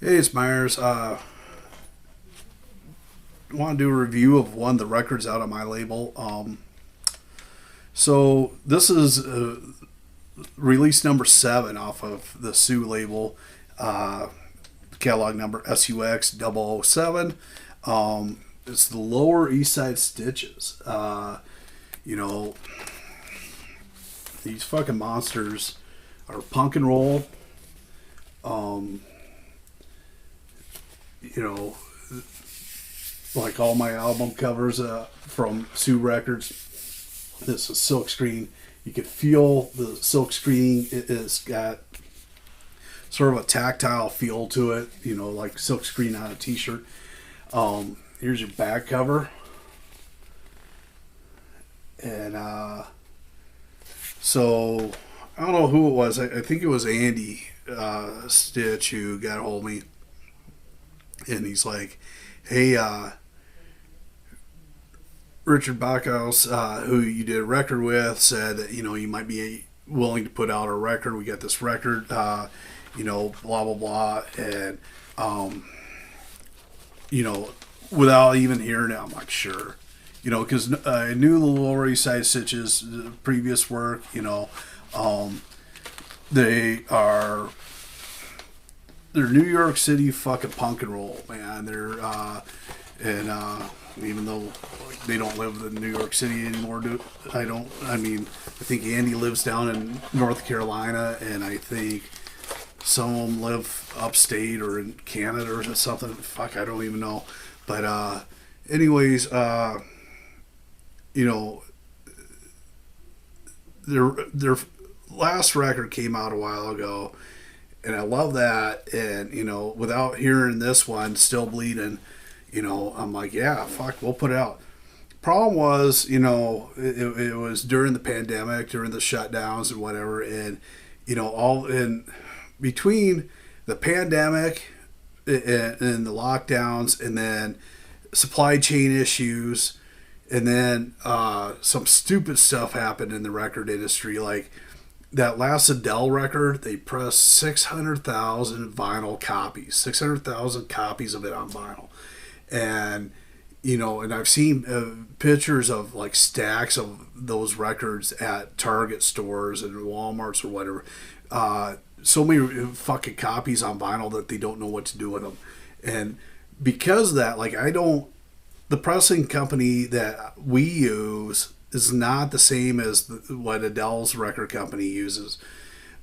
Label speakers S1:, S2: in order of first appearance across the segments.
S1: Hey, it's Myers. Want to do a review of one of the records out on my label. So this is release number 7 off of the Sioux label, catalog number SUX 007. It's the Lower East Side Stitches. You know, these fucking monsters are punk and roll. You know, like all my album covers from Sioux Records, this is silk screen. You can feel the silk screen. It's got sort of a tactile feel to it, you know, like silk screen on a t-shirt. Here's your back cover. And so I don't know who it was. I think it was Andy Stitch who got a hold of me. And he's like, hey, Richard Backhouse, who you did a record with, said that, you know, you might be willing to put out a record. We got this record, you know, blah, blah, blah. And, you know, without even hearing it, I'm like, sure. You know, because I knew the Lower East Side Stitches, previous work, you know, they're New York City fucking punk and roll, man. They're, even though they don't live in New York City anymore, I think Andy lives down in North Carolina, and I think some of them live upstate or in Canada or something. Fuck, I don't even know. But, anyways, you know, their last record came out a while ago, and I love that. And, you know, without hearing this one, Still Bleedin', you know, I'm like, yeah, fuck, we'll put it out. Problem was, you know, it was during the pandemic, during the shutdowns and whatever. And, you know, all in between the pandemic and the lockdowns, and then supply chain issues, and then some stupid stuff happened in the record industry. Like that last Adele record, they pressed 600,000 vinyl copies, 600,000 copies of it on vinyl. And, you know, and I've seen pictures of like stacks of those records at Target stores and Walmarts or whatever. So many fucking copies on vinyl that they don't know what to do with them. And because of that, like, the pressing company that we use is not the same as what Adele's record company uses.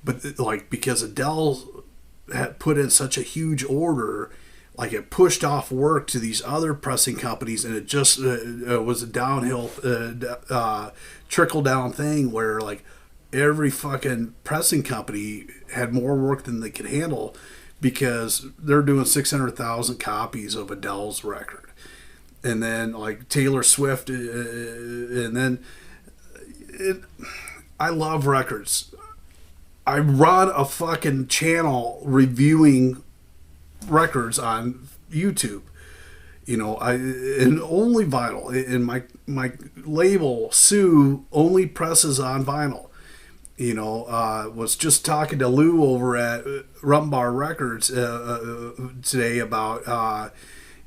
S1: But, like, because Adele had put in such a huge order, like, it pushed off work to these other pressing companies, and it just was a downhill, trickle-down thing where, like, every fucking pressing company had more work than they could handle because they're doing 600,000 copies of Adele's record. And then, like, Taylor Swift, and then I love records. I run a fucking channel reviewing records on YouTube, you know, and only vinyl. And my label Sioux only presses on vinyl. You know, was just talking to Lou over at Rumbar Records today about,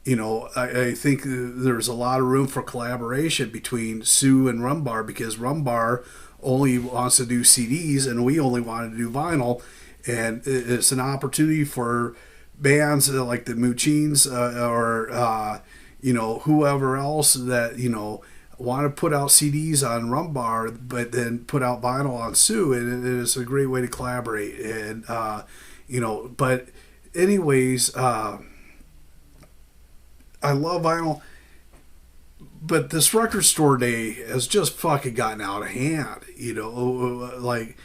S1: you know, I think there's a lot of room for collaboration between Sioux and Rumbar, because Rumbar only wants to do CDs and we only want to do vinyl. And it's an opportunity for bands like the Muchines or, you know, whoever else that, you know, want to put out CDs on Rumbar, but then put out vinyl on Sioux, and it's a great way to collaborate. And, you know, but anyways, I love vinyl, but this record store day has just fucking gotten out of hand, you know, like,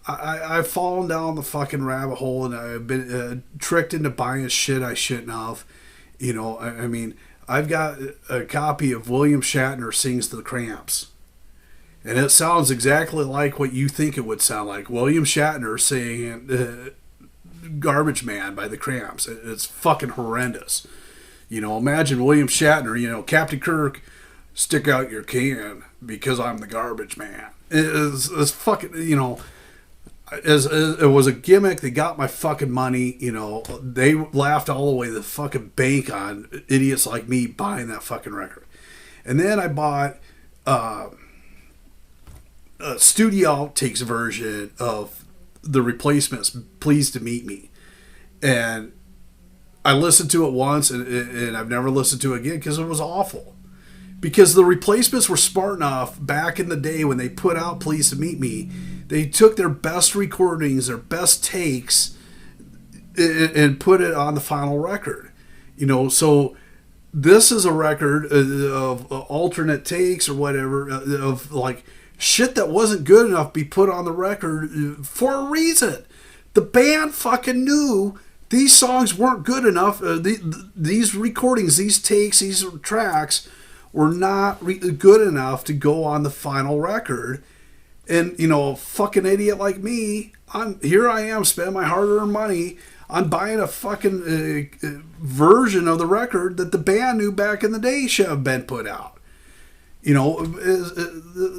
S1: I've fallen down the fucking rabbit hole, and I've been tricked into buying shit I shouldn't have. You know, I mean, I've got a copy of William Shatner Sings the Cramps, and it sounds exactly like what you think it would sound like. William Shatner singing Garbage Man by the Cramps. It's fucking horrendous. You know, imagine William Shatner, you know, Captain Kirk, stick out your can because I'm the garbage man. It's fucking, you know, as it was a gimmick. They got my fucking money. You know, they laughed all the way to the fucking bank on idiots like me buying that fucking record. And then I bought a studio outtakes version of the Replacements' "Pleased to Meet Me," and I listened to it once, and I've never listened to it again because it was awful. Because the Replacements were smart enough back in the day when they put out "Pleased to Meet Me," they took their best recordings, their best takes, and put it on the final record. You know, so this is a record of alternate takes or whatever, of like shit that wasn't good enough to be put on the record for a reason. The band fucking knew these songs weren't good enough. These recordings, these takes, these tracks were not good enough to go on the final record. And, you know, a fucking idiot like me, here I am spending my hard-earned money on buying a fucking version of the record that the band knew back in the day should have been put out. You know,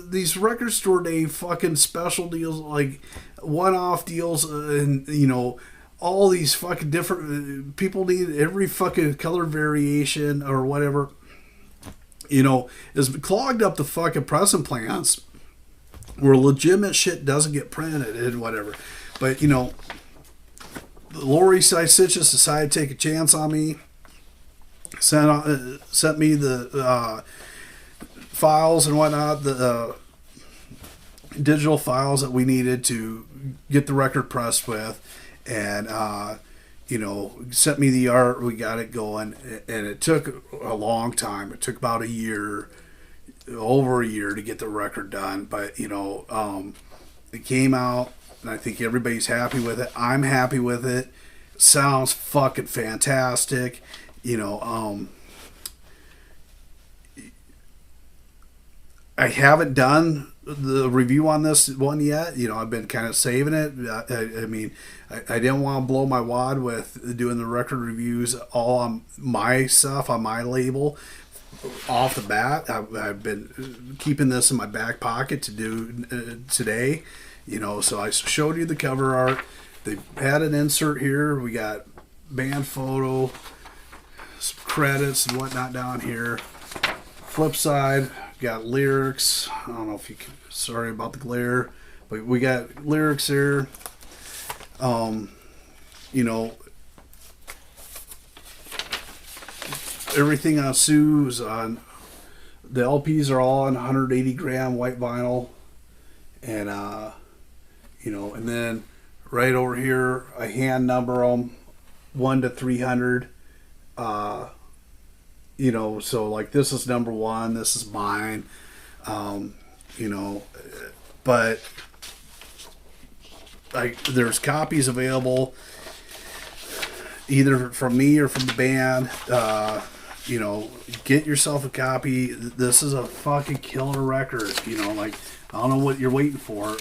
S1: these record store day fucking special deals, like one-off deals, and, you know, all these fucking different, people need every fucking color variation or whatever, you know, is clogged up the fucking pressing plants where legitimate shit doesn't get printed and whatever. But, you know, the Lower East Side Stitches decided to take a chance on me, sent me the files and whatnot, the digital files that we needed to get the record pressed with, and you know, sent me the art. We got it going, and it took a long time. It took about a year, over a year, to get the record done. But, you know, it came out, and I think everybody's happy with it. I'm happy with it. It sounds fucking fantastic. You know, I haven't done the review on this one yet. You know, I've been kind of saving it. I mean, I didn't want to blow my wad with doing the record reviews all on my stuff, on my label off the bat. I've been keeping this in my back pocket to do today. You know, so I showed you the cover art. They had an insert here. We got band photo, some credits and whatnot down here. Flip side, got lyrics. I don't know if you can, sorry about the glare, but we got lyrics here. You know, everything on Sioux is on, the LPs are all on 180 gram white vinyl, and you know, and then right over here I hand number them 1 to 300. You know, so like this is number 1, this is mine. You know, but there's copies available either from me or from the band. You know, get yourself a copy. This is a fucking killer record. You know, like, I don't know what you're waiting for.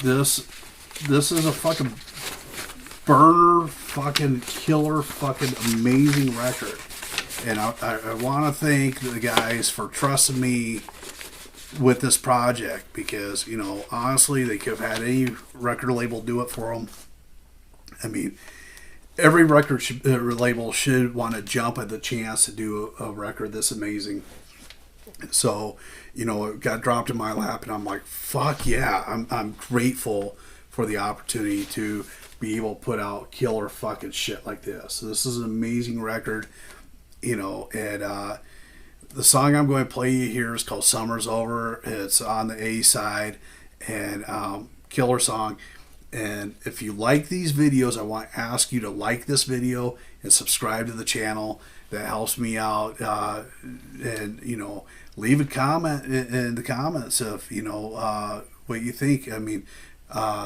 S1: This is a fucking burner, fucking killer, fucking amazing record. And I want to thank the guys for trusting me with this project, because, you know, honestly, they could have had any record label do it for them. I mean, every record label should want to jump at the chance to do a record this amazing. So, you know, it got dropped in my lap, and I'm like, fuck yeah, I'm grateful for the opportunity to be able to put out killer fucking shit like this. So this is an amazing record, you know, and the song I'm going to play you here is called Summer's Over. It's on the A side, and killer song. And if you like these videos, I want to ask you to like this video and subscribe to the channel. That helps me out. And, you know, leave a comment in the comments of, you know, what you think. I mean,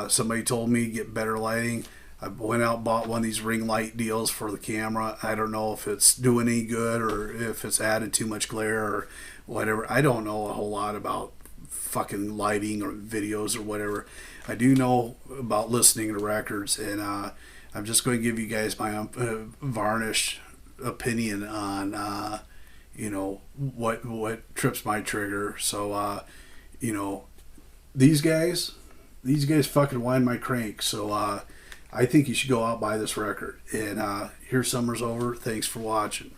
S1: somebody told me get better lighting. I went out and bought one of these ring light deals for the camera. I don't know if it's doing any good or if it's added too much glare or whatever. I don't know a whole lot about fucking lighting or videos or whatever. I do know about listening to records, and I'm just going to give you guys my varnished opinion on you know, what trips my trigger. So you know, these guys, these guys fucking wind my crank. So I think you should go out buy this record. And here summer's over. Thanks for watching.